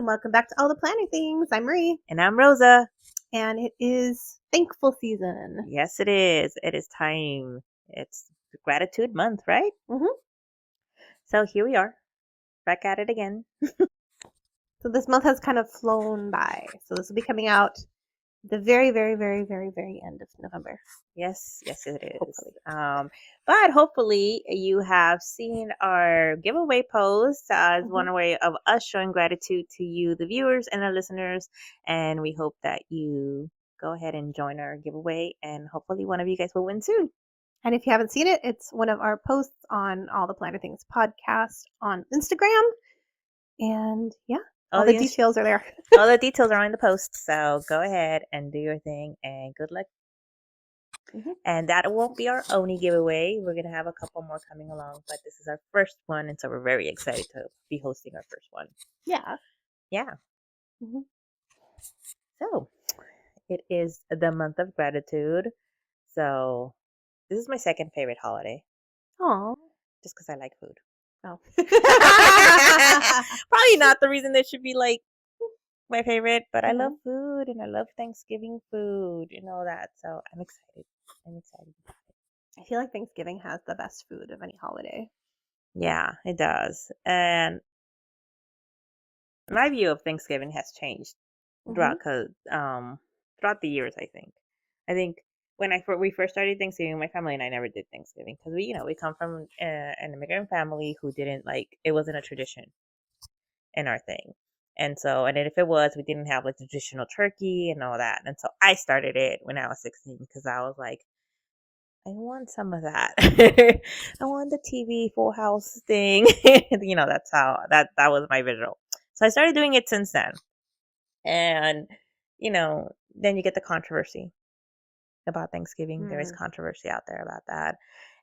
and welcome back to All the Planner Things. I'm Marie, And I'm Rosa. and it is thankful season. Yes, it is. It is time. It's gratitude month, right? Mm-hmm. So here we are, back at it again. So this month has kind of flown by. So this will be coming out the very, very, very, very, very end of November. Yes, it is. Hopefully. But hopefully you have seen our giveaway post as Mm-hmm. one way of us showing gratitude to you, the viewers and our listeners. And we hope that you go ahead and join our giveaway, and hopefully one of you guys will win soon. And if you haven't seen it, it's one of our posts on All the Planner Things podcast on Instagram. And yeah, all the details are there. All the details are on the post. So go ahead and do your thing, and good luck. Mm-hmm. And that won't be our only giveaway. We're going to have a couple more coming along, but this is our first one. And so we're very excited to be hosting our first one. Yeah. Yeah. Mm-hmm. So it is the month of gratitude. So this is my second favorite holiday. Aw. Just because I like food. Oh. Probably not the reason that should be like my favorite, but I love food and I love Thanksgiving food and all that. So I'm excited. I feel like Thanksgiving has the best food of any holiday. Yeah, it does. And my view of Thanksgiving has changed throughout the years. I think when we first started Thanksgiving, my family and I never did Thanksgiving because we come from an immigrant family who didn't it wasn't a tradition in our thing. And so, and then if it was, we didn't have like the traditional turkey and all that. And so I started it when I was 16 because I was like, I want some of that. I want the TV Full House thing. That's how that was my visual. So I started doing it since then. And, then you get the controversy about Thanksgiving. There is controversy out there about that.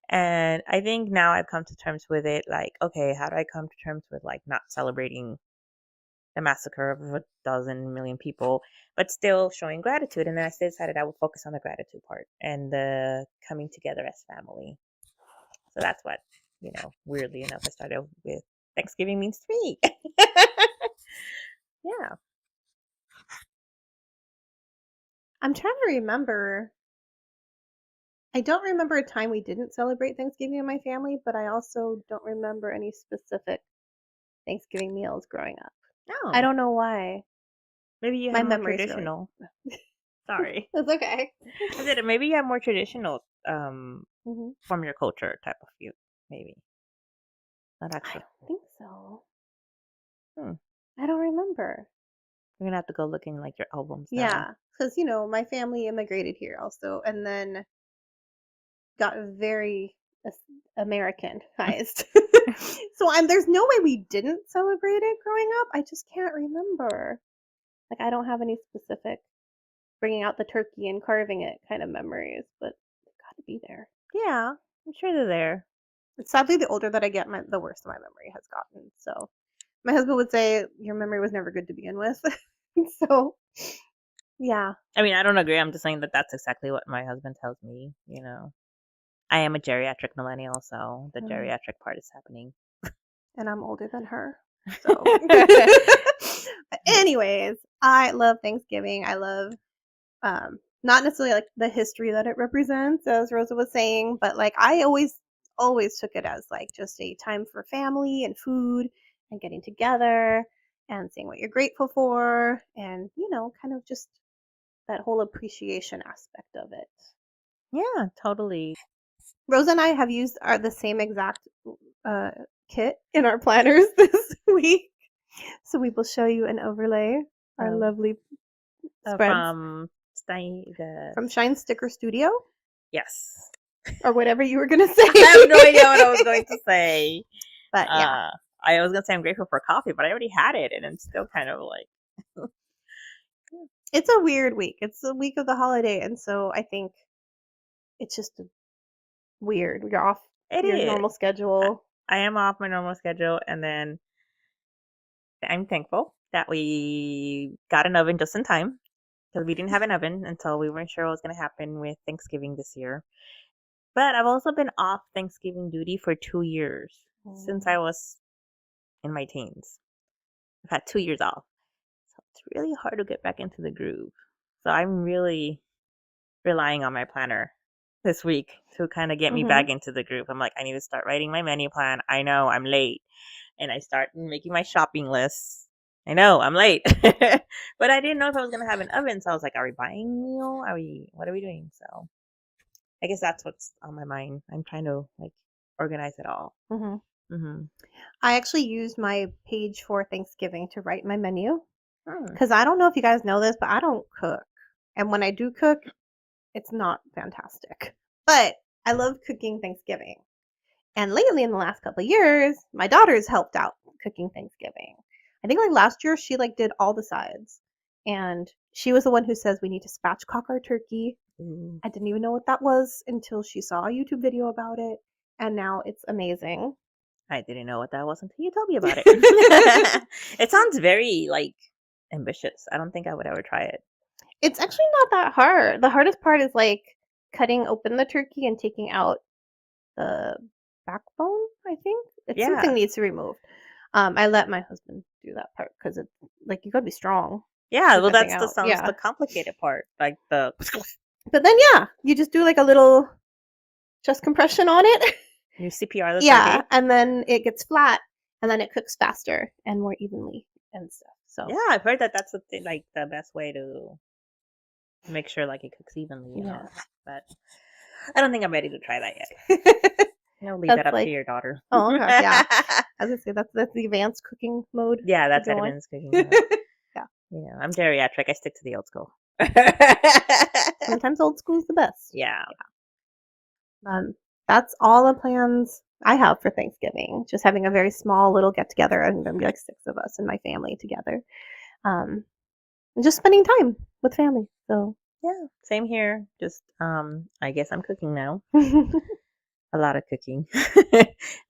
And I think now I've come to terms with it. Like, okay, how do I come to terms with like not celebrating the massacre of a dozen million people, but still showing gratitude? And then I decided I would focus on the gratitude part and the coming together as family. So that's what, weirdly enough, I started with Thanksgiving means to me. Yeah. I'm trying to remember. I don't remember a time we didn't celebrate Thanksgiving in my family, but I also don't remember any specific Thanksgiving meals growing up. No. I don't know why. Maybe you have more traditional. Really... Sorry. That's okay. I said maybe you have more traditional from your culture type of view. Maybe. Not actually. I don't think so. Hmm. I don't remember. We're going to have to go look in like your albums now. Yeah, because, my family immigrated here also, and then got very Americanized. So there's no way we didn't celebrate it growing up. I just can't remember. Like, I don't have any specific bringing out the turkey and carving it kind of memories, but they've got to be there. Yeah, I'm sure they're there. Sadly, the older that I get, the worse my memory has gotten. So my husband would say your memory was never good to begin with. So, yeah. I mean, I don't agree. I'm just saying that that's exactly what my husband tells me. I am a geriatric millennial, so the geriatric part is happening. And I'm older than her. So, but anyways, I love Thanksgiving. I love not necessarily like the history that it represents, as Rosa was saying, but like I always took it as like just a time for family and food and getting together and saying what you're grateful for, and kind of just that whole appreciation aspect of it. Yeah, totally. Rosa and I have used the same exact kit in our planners this week, so we will show you an overlay. Our lovely spreads from Shine Sticker Studio. Yes. Or whatever you were gonna say. I have no idea what I was going to say. But yeah, I was gonna say I'm grateful for coffee, but I already had it, and I'm still kind of like. It's a weird week. It's the week of the holiday, and so I think it's just weird. You're off your normal schedule. I am off my normal schedule, and then I'm thankful that we got an oven just in time because we didn't have an oven until we weren't sure what was going to happen with Thanksgiving this year. But I've also been off Thanksgiving duty for 2 years since I was in my teens. I've had 2 years off. really hard to get back into the groove. So I'm really relying on my planner this week to kind of get me back into the groove. I'm like, I need to start writing my menu plan. I know I'm late. And I start making my shopping lists. I know I'm late. But I didn't know if I was going to have an oven. So I was like, are we buying meal? What are we doing? So I guess that's what's on my mind. I'm trying to like organize it all. I actually used my page for Thanksgiving to write my menu Hmm. because I don't know if you guys know this, but I don't cook. And when I do cook, it's not fantastic. But I love cooking Thanksgiving. And lately, in the last couple of years, my daughter's helped out cooking Thanksgiving. I think like last year, she like did all the sides. And she was the one who says we need to spatchcock our turkey. Ooh. I didn't even know what that was until she saw a YouTube video about it. And now it's amazing. I didn't know what that was until you told me about it. It sounds very like ambitious. I don't think I would ever try it. It's actually not that hard. The hardest part is like cutting open the turkey and taking out the backbone, I think. It's something needs to be removed. I let my husband do that part because it's like you gotta be strong. Yeah, well, That thing that's the out. sounds Yeah. the complicated part, like the. But then yeah, you just do like a little chest compression on it. You CPR the Yeah, turkey. and then it gets flat, and then it cooks faster and more evenly and stuff. So Yeah, I've heard that that's the thing, like the best way to make sure like it cooks evenly. You know, but I don't think I'm ready to try that yet. No, leave that up to your daughter. Oh, okay, yeah. I was gonna say that's the advanced cooking mode. Yeah, that's to go on. advanced cooking mode. Yeah. You know, I'm geriatric. I stick to the old school. Sometimes old school's the best. Yeah. That's all the plans I have for Thanksgiving. Just having a very small little get together. I think there'll be like 6 of us and my family together. And just spending time with family. So Yeah, same here. Just I guess I'm cooking now. A lot of cooking.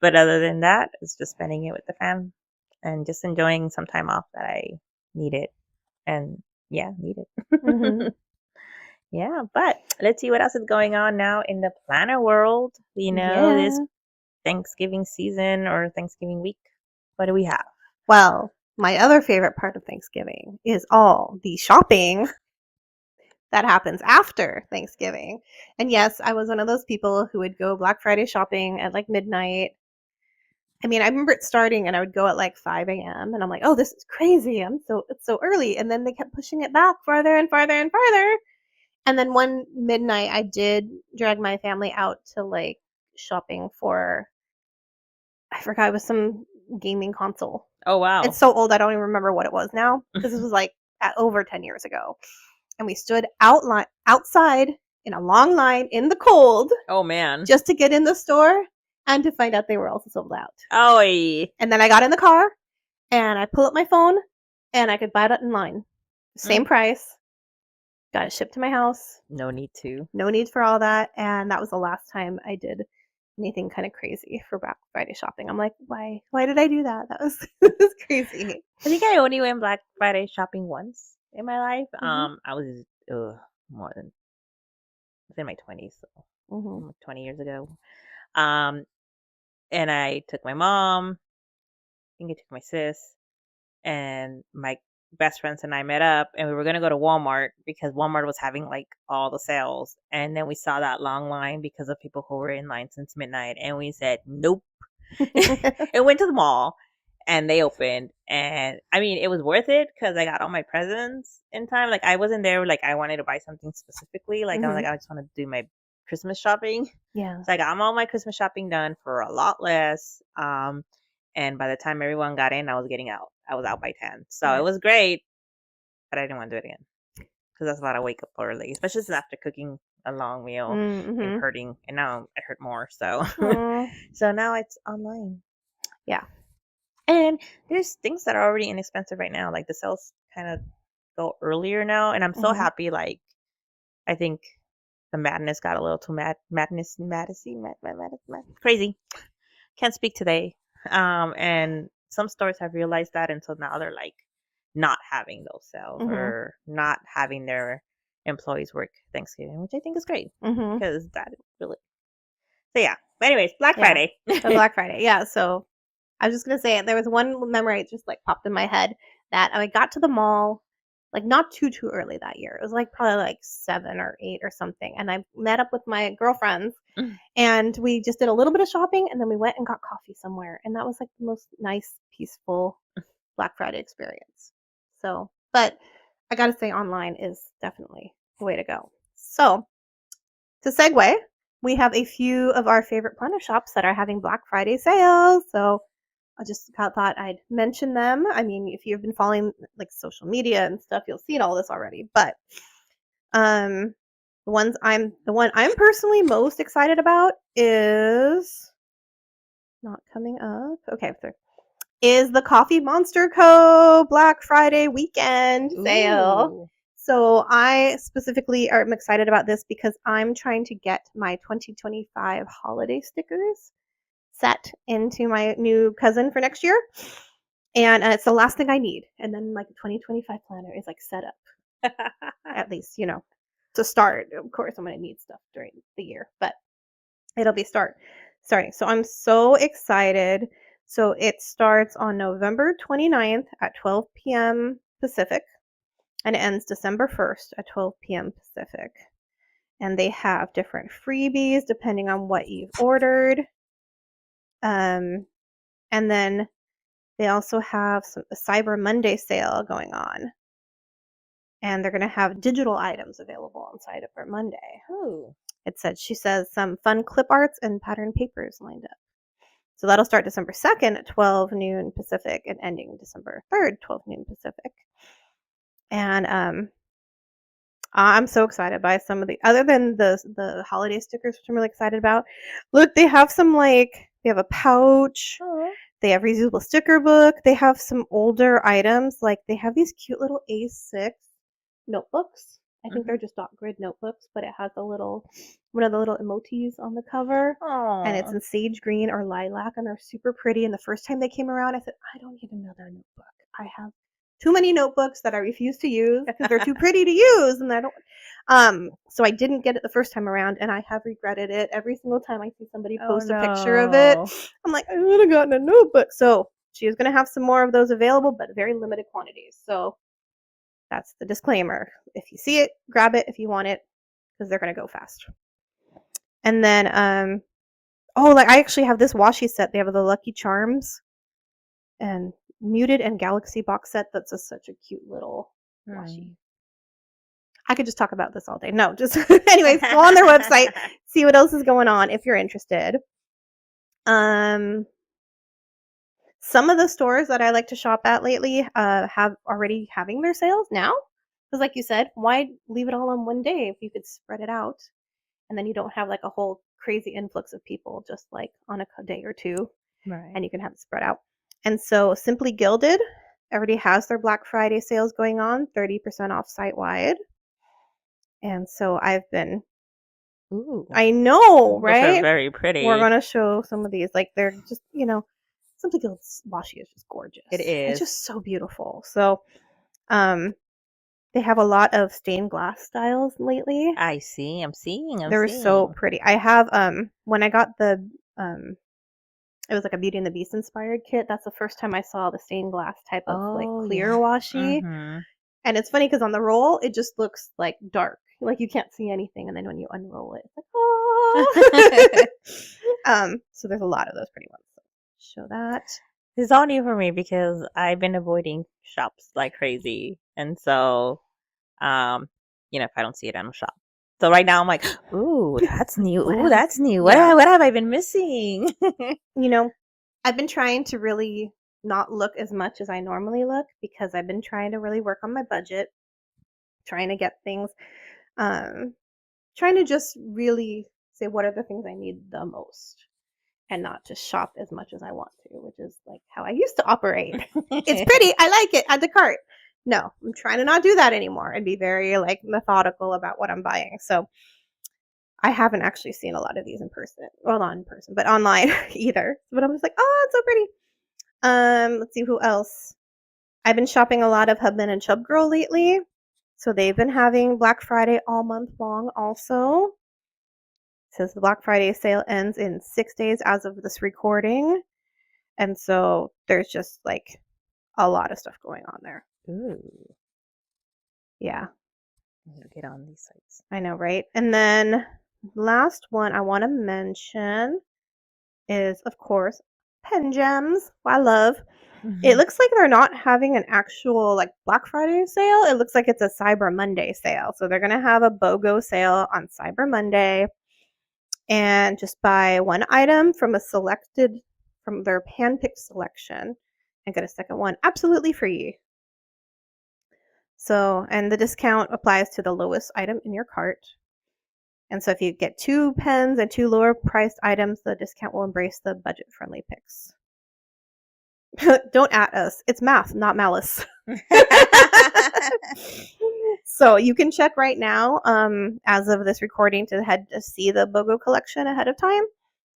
But other than that, it's just spending it with the fam and just enjoying some time off that I needed. And yeah, needed. Yeah, but let's see what else is going on now in the planner world. You know, this Thanksgiving season or Thanksgiving week. What do we have? Well, my other favorite part of Thanksgiving is all the shopping that happens after Thanksgiving. And yes, I was one of those people who would go Black Friday shopping at like midnight. I mean, I remember it starting and I would go at like 5 a.m. and I'm like, oh, this is crazy. It's so early. And then they kept pushing it back farther and farther and farther. And then one midnight I did drag my family out to like shopping for, I forgot, it was some gaming console. Oh, wow. It's so old I don't even remember what it was now because this was like over 10 years ago. And we stood outside in a long line in the cold. Oh, man. Just to get in the store and to find out they were also sold out. Oh, and then I got in the car and I pull up my phone and I could buy it in line. Same price. Got it shipped to my house. No need to. No need for all that. And that was the last time I did anything kind of crazy for Black Friday shopping. I'm like, why did I do that? That was crazy. I think I only went Black Friday shopping once in my life. I was more than I was in my 20s, so 20 years ago. And I took my mom. I think I took my sis, and my best friends and I met up, and we were gonna go to Walmart because Walmart was having like all the sales. And then we saw that long line because of people who were in line since midnight, and we said nope. And went to the mall, and they opened, and I mean it was worth it because I got all my presents in time. Like I wasn't there like I wanted to buy something specifically. Like I was like I just want to do my Christmas shopping. Yeah. So I got all my Christmas shopping done for a lot less. And by the time everyone got in, I was getting out. I was out by 10. So it was great, but I didn't want to do it again because that's a lot of wake up early, especially after cooking a long meal and hurting. And now I hurt more. So, so now it's online. Yeah. And there's things that are already inexpensive right now. Like the sales kind of go earlier now. And I'm so happy. Like, I think the madness got a little too crazy. Can't speak today. And some stores have realized that, and so now they're like not having those sales or not having their employees work Thanksgiving, which I think is great because that really. So yeah. But anyways, Black Friday. Black Friday. Yeah. So I was just gonna say there was one memory that just like popped in my head that I got to the mall like not too early that year. It was like probably like 7 or 8 or something. And I met up with my girlfriends and we just did a little bit of shopping and then we went and got coffee somewhere. And that was like the most nice, peaceful Black Friday experience. So, but I got to say online is definitely the way to go. So, to segue, we have a few of our favorite planner shops that are having Black Friday sales. So, I just thought I'd mention them. I mean, if you've been following like social media and stuff, you'll see all this already. But the one I'm personally most excited about is not coming up. Okay, is the Coffee Monster Co. Black Friday weekend sale. Ooh. So I specifically am excited about this because I'm trying to get my 2025 holiday stickers set into my new cousin for next year. And it's the last thing I need. And then like the 2025 planner is like set up. At least, to start. Of course, I'm going to need stuff during the year, but it'll be starting. So I'm so excited. So it starts on November 29th at 12 p.m. Pacific and it ends December 1st at 12 p.m. Pacific. And they have different freebies depending on what you've ordered. And then they also have a Cyber Monday sale going on. And they're going to have digital items available on Cyber Monday. Ooh. She says some fun clip arts and pattern papers lined up. So that'll start December 2nd at 12 noon Pacific and ending December 3rd, 12 noon Pacific. And I'm so excited by some of other than the holiday stickers, which I'm really excited about. Look, they have they have a pouch. Aww. They have reusable sticker book. They have some older items. Like they have these cute little A6 notebooks. I think they're just dot grid notebooks, but it has one of the little emojis on the cover. Aww. And it's in sage green or lilac, and they're super pretty. And the first time they came around, I said, I don't need another notebook. I have too many notebooks that I refuse to use because they're too pretty to use, and I don't. So I didn't get it the first time around, and I have regretted it every single time I see somebody post a picture of it. I'm like, I would have gotten a notebook. So she is going to have some more of those available, but very limited quantities. So that's the disclaimer. If you see it, grab it if you want it, because they're going to go fast. And then, I actually have this washi set. They have the Lucky Charms and Muted and Galaxy box set. That's such a cute little washi. I could just talk about this all day. No, just anyways, go on their website, see what else is going on if you're interested. Some of the stores that I like to shop at lately have already having their sales now. Because like you said, why leave it all on one day if you could spread it out? And then you don't have like a whole crazy influx of people just like on a day or two. Right. And you can have it spread out. And so Simply Gilded already has their Black Friday sales going on, 30% off site-wide. And so I've been... Ooh. I know, right? Those are very pretty. We're going to show some of these. Like they're just, Simply Gilded's washi is just gorgeous. It is. It's just so beautiful. So they have a lot of stained glass styles lately. I see. I'm seeing. They're so pretty. I have when I got the it was like a Beauty and the Beast inspired kit. That's the first time I saw the stained glass type of like clear washi. Mm-hmm. And it's funny because on the roll it just looks like dark, like you can't see anything, and then when you unroll it, it's like oh. So there's a lot of those pretty ones. So show that. This is all new for me because I've been avoiding shops like crazy, and so if I don't see it, I don't shop. So right now I'm like, ooh, that's new. Ooh, that's new. What have I been missing? I've been trying to really not look as much as I normally look because I've been trying to really work on my budget, trying to get things, trying to just really say what are the things I need the most and not just shop as much as I want to, which is like how I used to operate. It's pretty. I like it. Add to cart. No, I'm trying to not do that anymore and be very like methodical about what I'm buying. So I haven't actually seen a lot of these in person. Well, not in person, but online either. But I'm just like, oh, it's so pretty. Let's see who else. I've been shopping a lot of Hubman and Chub Girl lately. So they've been having Black Friday all month long also. It says the Black Friday sale ends in 6 days as of this recording. And so there's just like a lot of stuff going on there. Ooh. Yeah. I need to get on these sites. I know, right? And then last one I want to mention is, of course, Pen Gems. I love. It looks like they're not having an actual like Black Friday sale. It looks like it's a Cyber Monday sale. So they're gonna have a BOGO sale on Cyber Monday, and just buy one item from their handpicked selection and get a second one absolutely free. So, and the discount applies to the lowest item in your cart. And so if you get 2 pens and 2 lower priced items, the discount will embrace the budget friendly picks. Don't at us. It's math, not malice. So you can check right now, as of this recording, to head to see the BOGO collection ahead of time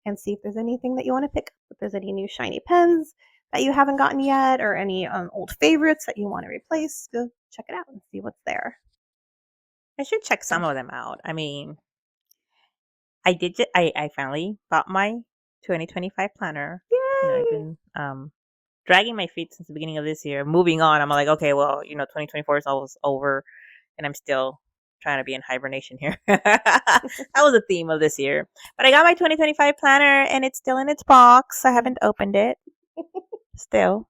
and see if there's anything that you want to pick up. If there's any new shiny pens that you haven't gotten yet, or any old favorites that you want to replace, go check it out and see what's there. I should check some of them out. I mean, I finally bought my 2025 planner. Yay! You know, I've been dragging my feet since the beginning of this year. Moving on, I'm like, okay, well, 2024 is almost over, and I'm still trying to be in hibernation here. That was the theme of this year. But I got my 2025 planner, and it's still in its box. I haven't opened it still.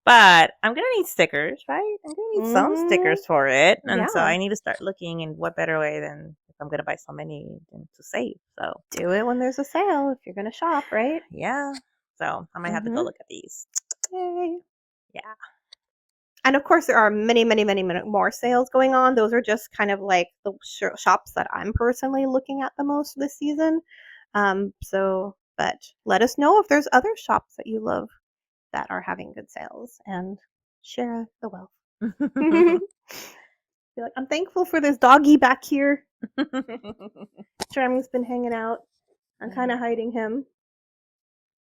But I'm gonna need stickers, right? I'm gonna need some stickers for it, and so Yeah. I need to start looking. And what better way than if I'm gonna buy so many than to save? So Do it when there's a sale if you're gonna shop, right? yeah. So I might have to go look at these. Yay. Yeah. And of course, there are many, many, many, many more sales going on. Those are just kind of like the shops that I'm personally looking at the most this season. But let us know if there's other shops that you love that are having good sales, and share the wealth. Be like, I'm thankful for this doggy back here. Charming's been hanging out. I'm kind of hiding him.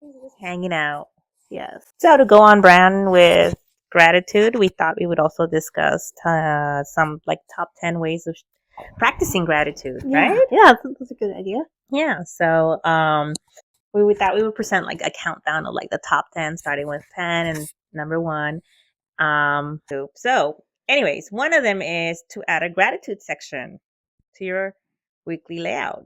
He's just hanging out. Yes. So to go on brand with gratitude, we thought we would also discuss some like top 10 ways of practicing gratitude, right? Yeah, that's a good idea. Yeah. So we thought we would present like a countdown of like the top 10, starting with 10 and number 1. So anyways, one of them is to add a gratitude section to your weekly layout.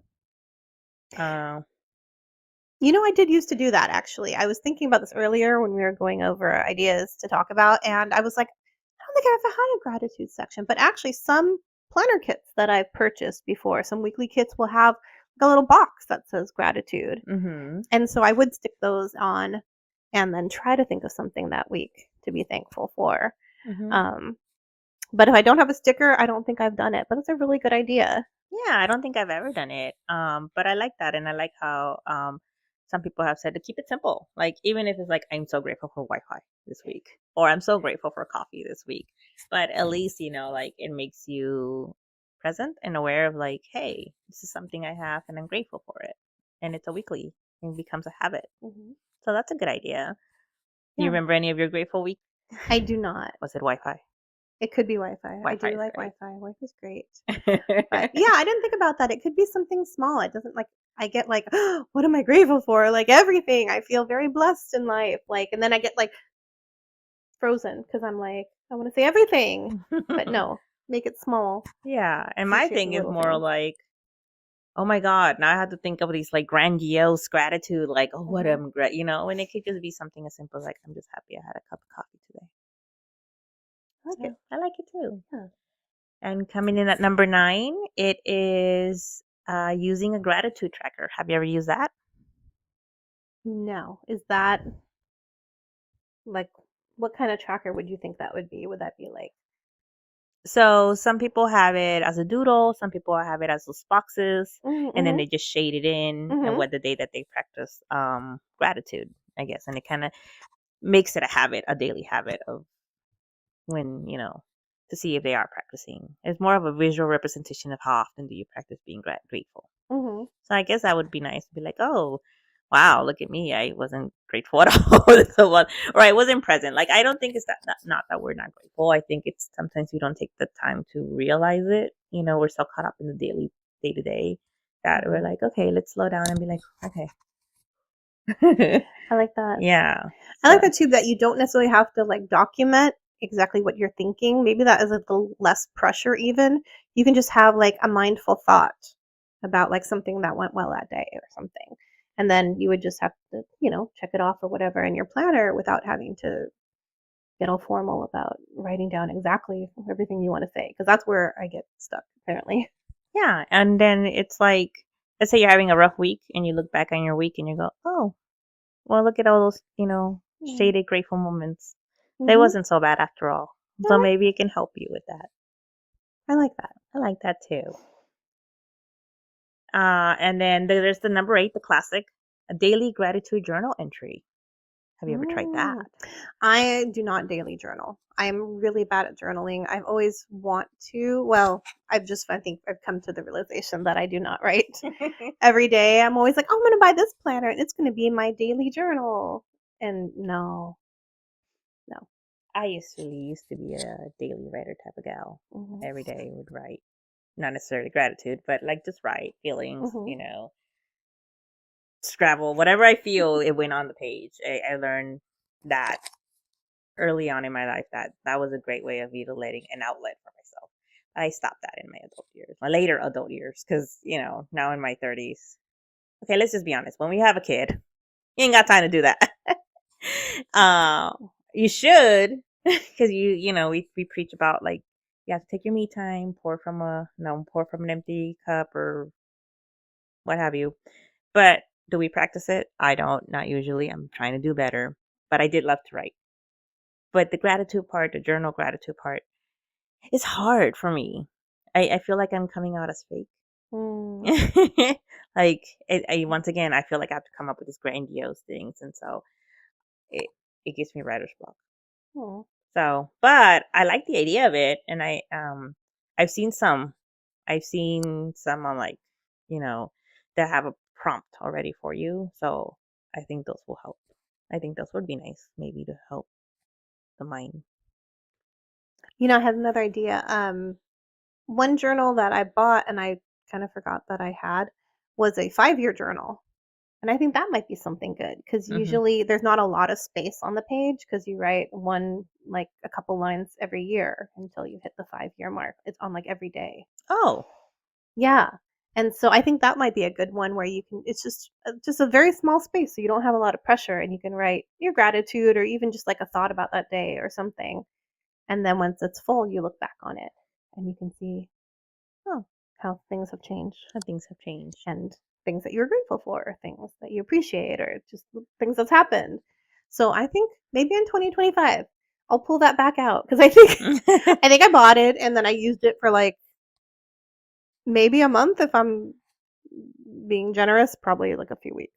I did used to do that, actually. I was thinking about this earlier when we were going over ideas to talk about, and I was like, I don't think I've ever had a gratitude section. But actually, some planner kits that I've purchased before, some weekly kits, will have like a little box that says gratitude. Mm-hmm. And so I would stick those on and then try to think of something that week to be thankful for. Mm-hmm. But if I don't have a sticker, I don't think I've done it. But it's a really good idea. Yeah, I don't think I've ever done it. But I like that, and I like how some people have said to keep it simple. Like even if it's like I'm so grateful for Wi-Fi this week, or I'm so grateful for coffee this week. But at least like it makes you present and aware of like, hey, this is something I have, and I'm grateful for it. And it's a weekly, and it becomes a habit. Mm-hmm. So that's a good idea. Yeah. You remember any of your grateful week? I do not. Was it Wi-Fi? It could be Wi-Fi. Wi-Fi I do is like great. Wi-Fi. Wi-Fi's great. But yeah, I didn't think about that. It could be something small. It doesn't like I get like, oh, what am I grateful for? Like everything. I feel very blessed in life. Like, and then I get like frozen because I'm like, I want to say everything, but no, make it small. Yeah, and my Appreciate thing the is little more things. like, oh my God, now I have to think of these like grandiose gratitude, like, oh, what Mhm. I'm great, and it could just be something as simple as like, I'm just happy I had a cup of coffee today. I like it. I like it too. Yeah. And coming in at number 9, it is using a gratitude tracker. Have you ever used that? No, is that like what kind of tracker would you think that would be? Would that be like? So some people have it as a doodle, some people have it as those boxes, Mm-hmm. and then they just shade it in and Mm-hmm. what the day that they practice gratitude, I guess. And it kind of makes it a habit, a daily habit of when, to see if they are practicing. It's more of a visual representation of how often do you practice being grateful. Mm-hmm. So I guess that would be nice to be like, oh, wow, look at me. I wasn't grateful at all. Or I wasn't present. Like, I don't think it's not that we're not grateful. I think it's sometimes we don't take the time to realize it. We're so caught up in the daily day to day that we're like, okay, let's slow down and be like, okay. I like that. Yeah. I like that too, that you don't necessarily have to like document exactly what you're thinking. Maybe that is a little less pressure even. You can just have like a mindful thought about like something that went well that day or something. And then you would just have to, check it off or whatever in your planner without having to get all formal about writing down exactly everything you want to say, because that's where I get stuck apparently. Yeah, and then it's like, let's say you're having a rough week and you look back on your week and you go, oh, well, look at all those, shaded, grateful moments. They Mm-hmm. wasn't so bad after all. I So like maybe it can help you with that. I like that. I like that too. And then there's the number 8, the classic, a daily gratitude journal entry. Have you ever tried that? I do not daily journal. I'm really bad at journaling. I've always want to. Well, I think I've come to the realization that I do not write every day. I'm always like, oh, I'm going to buy this planner and it's going to be my daily journal. And no. I used to be a daily writer type of gal. Mm-hmm. Every day would write, not necessarily gratitude, but like just write feelings, Mm-hmm. Scrabble, whatever I feel, it went on the page. I learned that early on in my life that was a great way of letting an outlet for myself. I stopped that in my later adult years, because now in my 30s. Okay, let's just be honest. When we have a kid, you ain't got time to do that. You should, because we preach about like you have to take your me time, pour from an empty cup or what have you. But do we practice it? I don't, not usually. I'm trying to do better, but I did love to write. But the gratitude part, the journal gratitude part, is hard for me. I feel like I'm coming out as fake. Like once again, I feel like I have to come up with these grandiose things, and so it gives me writer's block. Mm. So, but I like the idea of it, and I've seen some, on like, that have a prompt already for you. So I think those will help. I think those would be nice, maybe to help the mind. I had another idea. One journal that I bought and I kind of forgot that I had was a 5-year journal. And I think that might be something good because Hmm. usually there's not a lot of space on the page because you write like a couple lines every year until you hit the 5-year mark. It's on like every day. Oh, Yeah. And so I think that might be a good one where it's just a very small space. So you don't have a lot of pressure and you can write your gratitude or even just like a thought about that day or something. And then once it's full, you look back on it and you can see, oh, how things have changed how things have changed. and things that you're grateful for, things that you appreciate, or just things that's happened. So I think maybe in 2025, I'll pull that back out because I think I bought it and then I used it for like maybe a month if I'm being generous, probably like a few weeks.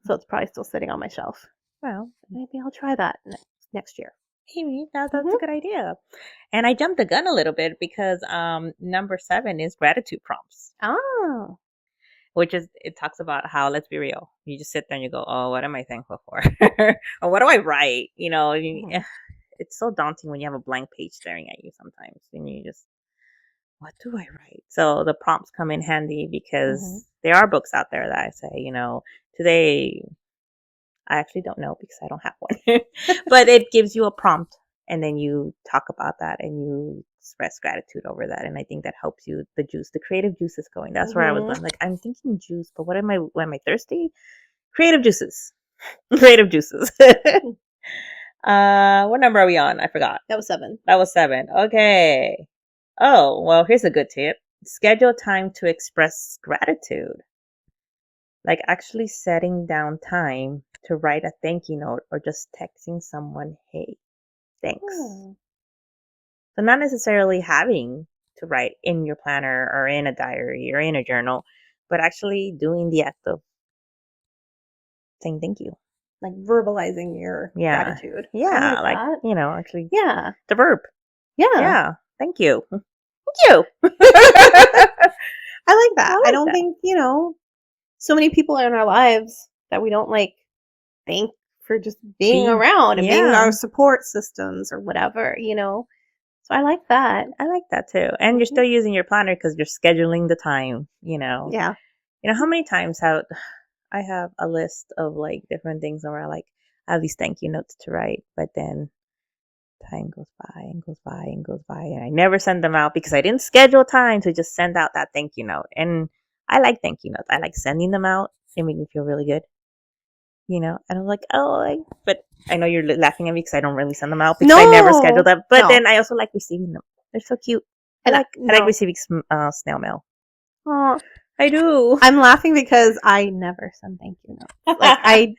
So it's probably still sitting on my shelf. Well, Maybe I'll try that next year. maybe that's a Mm-hmm. good idea. And I jumped the gun a little bit because number 7 is gratitude prompts, Oh. which is, it talks about how, let's be real, you just sit there and you go, oh, what am I thankful for? Or what do I write? Mm-hmm. It's so daunting when you have a blank page staring at you sometimes, and you just, what do I write? So the prompts come in handy Mm-hmm. because there are books out there that I say, today, I actually don't know because I don't have one, but it gives you a prompt, and then you talk about that and you express gratitude over that. And I think that helps you, the creative juices going. That's where I was going. Mm-hmm. Like, I'm thinking juice, but when am I thirsty? Creative juices, creative juices. What number are we on? I forgot. That was 7. That was 7. Okay. Oh, well, here's a good tip. Schedule time to express gratitude. Like actually setting down time to write a thank you note or just texting someone, hey, thanks. Oh. So not necessarily having to write in your planner or in a diary or in a journal, but actually doing the act of saying thank you. Like verbalizing your Yeah. gratitude. I Yeah. like Like, that. actually Yeah. the verb. Yeah. Yeah. Thank you. Thank you. I like that. I I like don't that. think, so many people are in our lives that we don't like thank for just being around and being Yeah. our support systems or whatever. So I like that. I like that too. And you're Mm-hmm. still using your planner because you're scheduling the time. Yeah. How many times I have a list of like different things where I have these thank you notes to write, but then time goes by and goes by and goes by, and I never send them out because I didn't schedule time to just send out that thank you note. And I like thank you notes. I like sending them out. They make me feel really good. And I'm like, but I know you're laughing at me because I don't really send them out because I never schedule them. But No. then I also like receiving them. They're so cute. I like receiving snail mail. Oh, I do. I'm laughing because I never send thank you notes. Like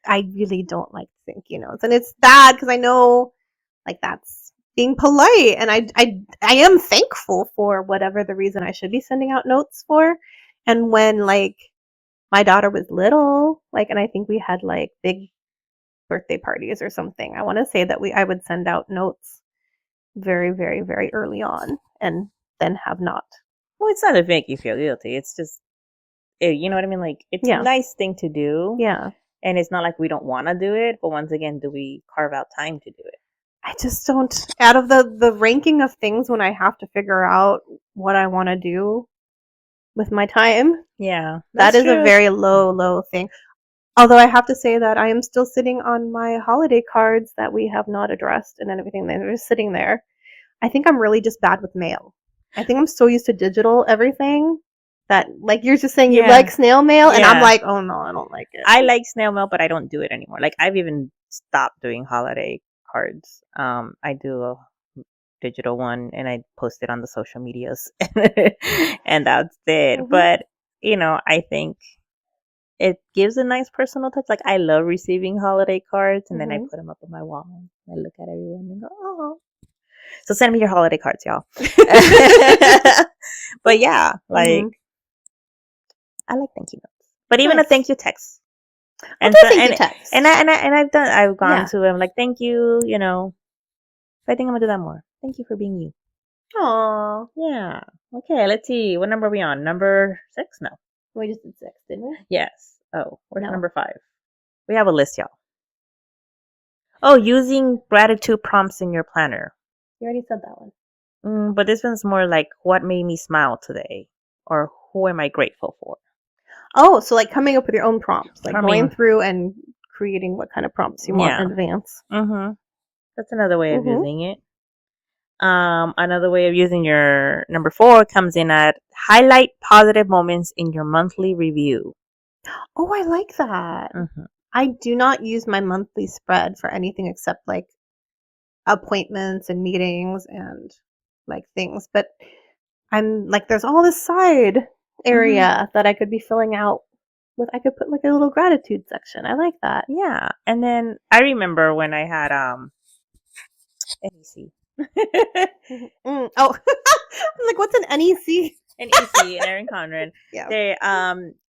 I really don't like thank you notes, and it's bad because I know, like, that's being polite, and I am thankful for whatever the reason I should be sending out notes for. And when, like, my daughter was little, like, and I think we had like big birthday parties or something, I want to say that I would send out notes very, very, very early on, and then have not. Well, it's not to make you feel guilty. It's just, you know what I mean? Like, it's a nice thing to do. Yeah. And it's not like we don't want to do it, but once again, do we carve out time to do it? I just don't. Out of the ranking of things when I have to figure out what I want to do with my time, yeah, that is a very low thing. Although I have to say that I am still sitting on my holiday cards that we have not addressed and everything. They're just sitting there. I think I'm really just bad with mail. I think I'm so used to digital everything that, like, you're just saying you like snail mail, and I'm like, oh no, I don't like it. I like snail mail, but I don't do it anymore. Like, I've even stopped doing holiday cards. I do a digital one and I post it on the social medias and that's it. But I think it gives a nice personal touch. Like, I love receiving holiday cards, and then I put them up on my wall. I look at everyone and go, oh. So send me your holiday cards, y'all. But yeah, like, I like thank you notes. But even a thank you text. And thank you text. And I've gone to them like, thank you, I think I'm gonna do that more. Thank you for being you. Aww. Yeah. Okay, let's see. What number are we on? Number 6? No. We just did 6, didn't we? Yes. Oh, where's number 5? We have a list, y'all. Oh, using gratitude prompts in your planner. You already said that one. But this one's more like, what made me smile today? Or who am I grateful for? Oh, so like coming up with your own prompts. Like going through and creating what kind of prompts you want in advance. Mm-hmm. That's another way of using it. Another way of using your number 4 comes in at highlight positive moments in your monthly review. Oh, I like that. I do not use my monthly spread for anything except like appointments and meetings and like things. But I'm like, there's all this side area that I could be filling out with. I could put like a little gratitude section. I like that. Yeah. And then I remember when I had NEC. Oh, I'm like, what's an NEC? NEC and Erin Conrad. Yeah. They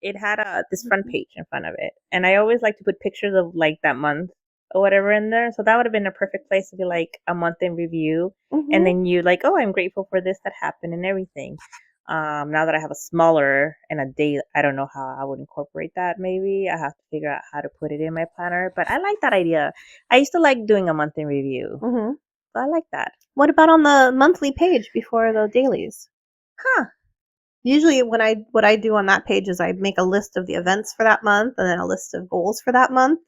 it had this front page in front of it, and I always like to put pictures of like that month or whatever in there. So that would have been a perfect place to be like a month in review, and then you like, oh, I'm grateful for this that happened and everything. Now that I have a smaller and a day, I don't know how I would incorporate that. Maybe I have to figure out how to put it in my planner. But I like that idea. I used to like doing a month in review. So I like that. What about on the monthly page before the dailies? Huh. Usually what I do on that page is I make a list of the events for that month and then a list of goals for that month.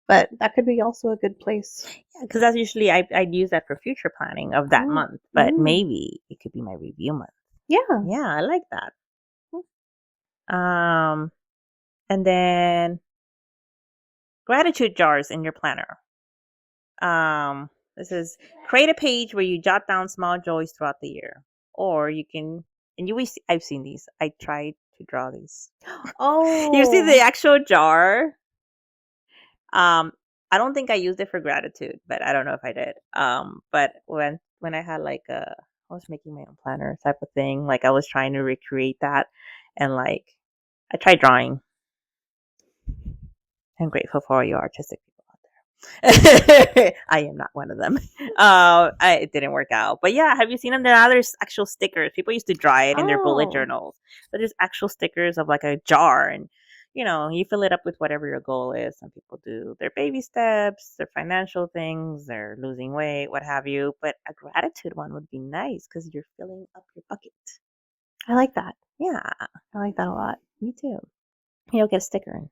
But that could be also a good place. Yeah, because that's usually I'd use that for future planning of that month. But maybe it could be my review month. Yeah. Yeah, I like that. And then gratitude jars in your planner. This is create a page where you jot down small joys throughout the year, or you can. And I've seen these. I tried to draw these. Oh, you see the actual jar. I don't think I used it for gratitude, but I don't know if I did. But when I had like I was making my own planner type of thing, like I was trying to recreate that, and like I tried drawing. I'm grateful for all you artistic people out there. I am not one of them. It didn't work out. But yeah, have you seen them? Now there's actual stickers. People used to draw it in their bullet journals. But there's actual stickers of like a jar, and you fill it up with whatever your goal is. Some people do their baby steps, their financial things, their losing weight, what have you. But a gratitude one would be nice because you're filling up your bucket. I like that. Yeah. I like that a lot. Me too. You'll get a sticker in.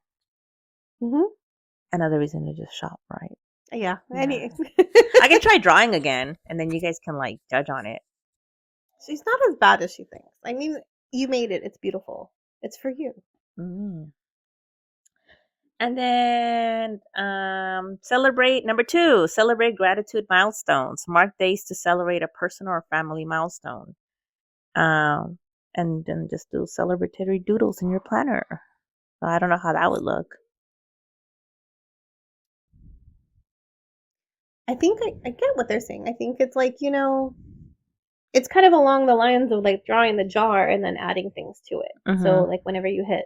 Another reason to just shop, right? Yeah. Yeah. I can try drawing again, and then you guys can like judge on it. She's not as bad as she thinks. I mean, you made it. It's beautiful. It's for you. Mm. And then celebrate number 2. Celebrate gratitude milestones. Mark days to celebrate a personal or family milestone. Um, and then just do celebratory doodles in your planner. So I don't know how that would look. I think I get what they're saying. I think it's like, it's kind of along the lines of like drawing the jar and then adding things to it. So, Mm-hmm. like, whenever you hit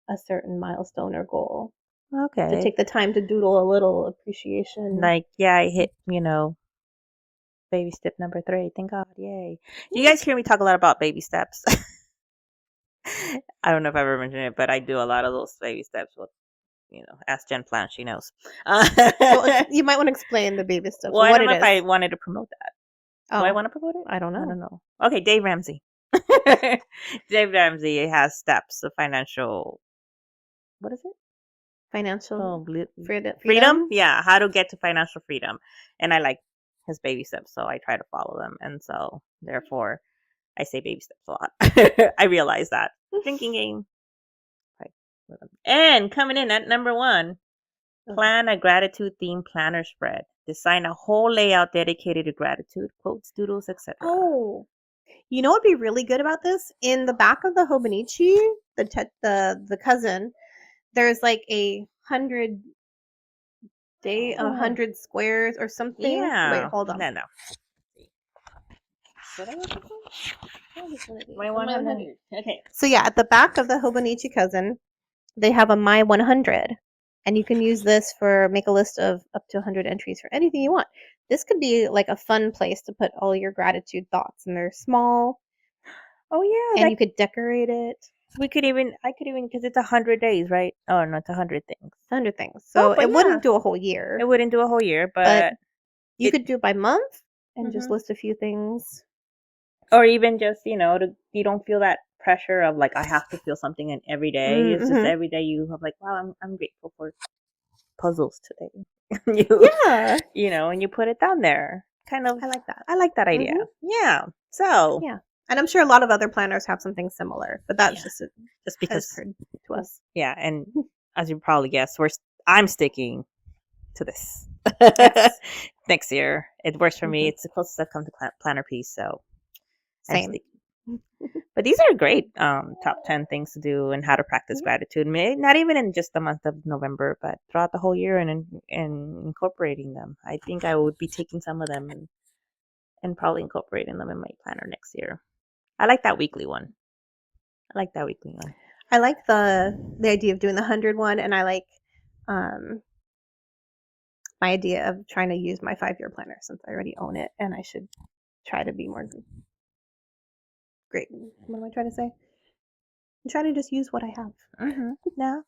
a certain milestone or goal, to Okay. take the time to doodle a little appreciation. Like, yeah, I hit, baby step number 3. Thank God. Yay. You guys hear me talk a lot about baby steps. I don't know if I ever mentioned it, but I do a lot of those baby steps with, ask Jen Plant. She knows. Well, you might want to explain the baby stuff. Well, I what don't know it if is. I wanted to promote that. Do I Oh, want to promote it? I don't I don't know. know. Okay, Dave Ramsey. Dave Ramsey has steps of financial. What is it? Financial Freedom? freedom. Yeah, how to get to financial freedom. And I like his baby steps, so I try to follow them. And so, therefore, I say baby steps a lot. I realize that. Drinking game. Right. And coming in at number 1, plan a gratitude themed planner spread. Design a whole layout dedicated to gratitude, quotes, doodles, etc. Oh, you know what'd be really good about this? In the back of the Hobonichi, the cousin, there's like 100 squares or something. Yeah. Wait, hold on. No. What I looking for? My 100. Okay. So yeah, at the back of the Hobonichi cousin, they have a My 100, and you can use this for make a list of up to 100 entries for anything you want. This could be like a fun place to put all your gratitude thoughts, and they're small. Oh yeah, and you could decorate it. I could even, because it's 100 days, right? Oh no, it's 100 things. 100 things. So but it wouldn't do a whole year. It wouldn't do a whole year, but but you could do it by month and just Mhm. list a few things. Or even just, you don't feel that pressure of like I have to feel something in every day. It's just every day you have like, wow, I'm grateful for puzzles today. Yeah. And you put it down there. Kind of. I like that. I like that idea. Yeah. So. Yeah. And I'm sure a lot of other planners have something similar, but that's just because occurred to us. Yeah, and as you probably guessed, I'm sticking to this. Yes. Next year. It works for me. It's the closest I've come to planner piece, so Same. But these are great top 10 things to do and how to practice gratitude. Not even in just the month of November, but throughout the whole year and incorporating them. I think I would be taking some of them and probably incorporating them in my planner next year. I like that weekly one. I like the idea of doing the 100 one, and I like my idea of trying to use my 5-year planner since I already own it, and I should try to be more great. What am I trying to say? I'm trying to just use what I have. Yeah.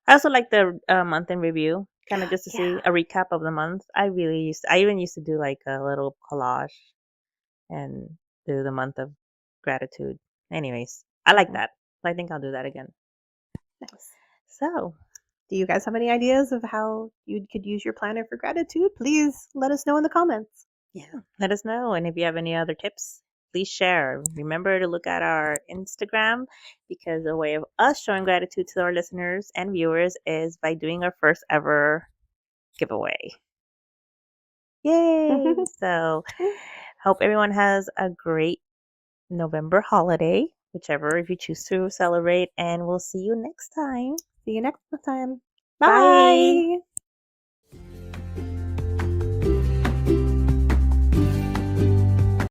I also like the month in review, kind of just to see a recap of the month. I even used to do like a little collage and do the month of gratitude. Anyways, I like that. I think I'll do that again. Nice. So, do you guys have any ideas of how you could use your planner for gratitude? Please let us know in the comments. Yeah, let us know. And if you have any other tips, please share. Remember to look at our Instagram because a way of us showing gratitude to our listeners and viewers is by doing our first ever giveaway. Yay! So, hope everyone has a great November holiday, whichever if you choose to celebrate, and we'll see you next time. See you next time. Bye. Bye.